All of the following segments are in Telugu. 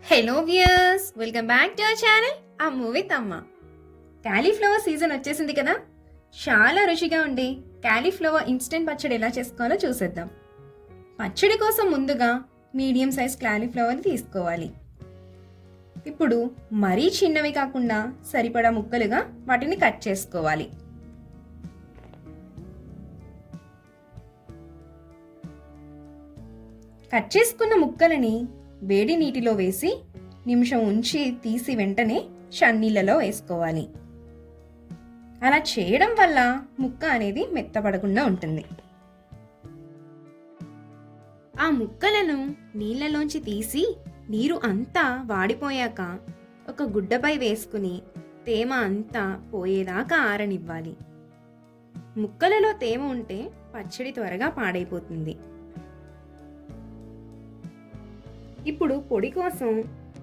Hello viewers, welcome back to our channel Ammu with అమ్మ. క్యాలీఫ్లవర్ సీజన్ వచ్చేసింది కదా. చాలా రుచిగా ఉండే క్యాలీఫ్లవర్ ఇన్స్టెంట్ పచ్చడి ఎలా చేసుకోవాలో చూసేద్దాం. పచ్చడి కోసం ముందుగా మీడియం సైజ్ క్యాలీఫ్లవర్ తీసుకోవాలి. ఇప్పుడు మరీ చిన్నవి కాకుండా సరిపడా ముక్కలుగా వాటిని కట్ చేసుకోవాలి. కట్ చేసుకున్న ముక్కలని వేడి నీటిలో వేసి నిమిషం ఉంచి తీసి వెంటనే చన్నీళ్ళలో వేసుకోవాలి. అలా చేయడం వల్ల ముక్క అనేది మెత్తపడకుండా ఉంటుంది. ఆ ముక్కలను నీళ్ళలోంచి తీసి నీరు అంతా వాడిపోయాక ఒక గుడ్డపై వేసుకుని తేమ అంతా పోయేదాకా ఆరనివ్వాలి. ముక్కలలో తేమ ఉంటే పచ్చడి త్వరగా పాడైపోతుంది. ఇప్పుడు పొడి కోసం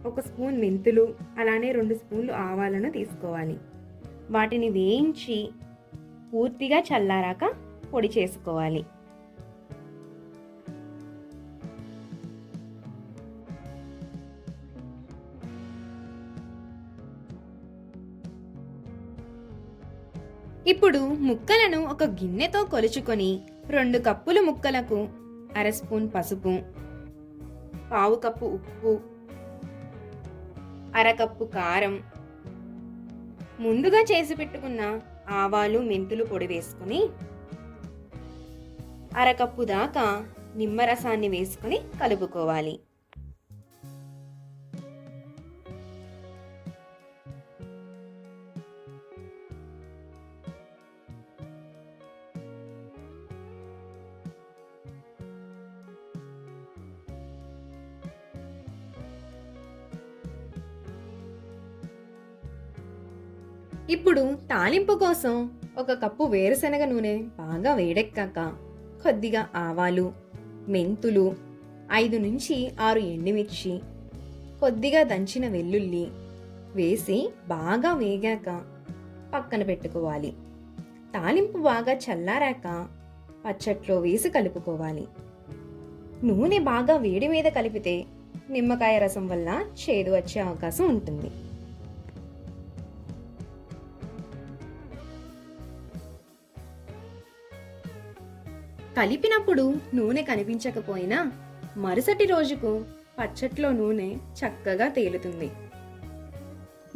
1 స్పూన్ మెంతులు, అలానే 2 స్పూన్లు ఆవాలను తీసుకోవాలి. వాటిని వేయించి పూర్తిగా చల్లారాక పొడి చేసుకోవాలి. ఇప్పుడు ముక్కలను ఒక గిన్నెతో కొలుచుకొని 2 కప్పుల ముక్కలకు 1/2 స్పూన్ పసుపు, 1/2 కప్పు ఉప్పు, 1/2 కప్పు కారం, ముందుగా చేసి పెట్టుకున్న ఆవాలు మెంతులు పొడి వేసుకుని 1/2 కప్పు దాకా నిమ్మరసాన్ని వేసుకుని కలుపుకోవాలి. ఇప్పుడు తాలింపు కోసం 1 కప్పు వేరుశనగ నూనె బాగా వేడెక్కాక కొద్దిగా ఆవాలు, మెంతులు, 5 నుంచి 6 ఎండుమిర్చి, కొద్దిగా దంచిన వెల్లుల్లి వేసి బాగా వేగాక పక్కన పెట్టుకోవాలి. తాలింపు బాగా చల్లారాక పచ్చట్లో వేసి కలుపుకోవాలి. నూనె బాగా వేడి మీద కలిపితే నిమ్మకాయ రసం వల్ల చేదు వచ్చే అవకాశం ఉంటుంది. కలిపినప్పుడు నూనె కనిపించకపోయినా మరుసటి రోజుకు పచ్చట్లో నూనె చక్కగా తేలుతుంది.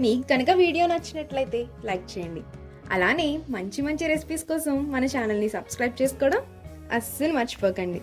మీకు కనుక వీడియో నచ్చినట్లయితే లైక్ చేయండి. అలానే మంచి మంచి రెసిపీస్ కోసం మన ఛానల్ని సబ్స్క్రైబ్ చేసుకోవడం అస్సలు మర్చిపోకండి.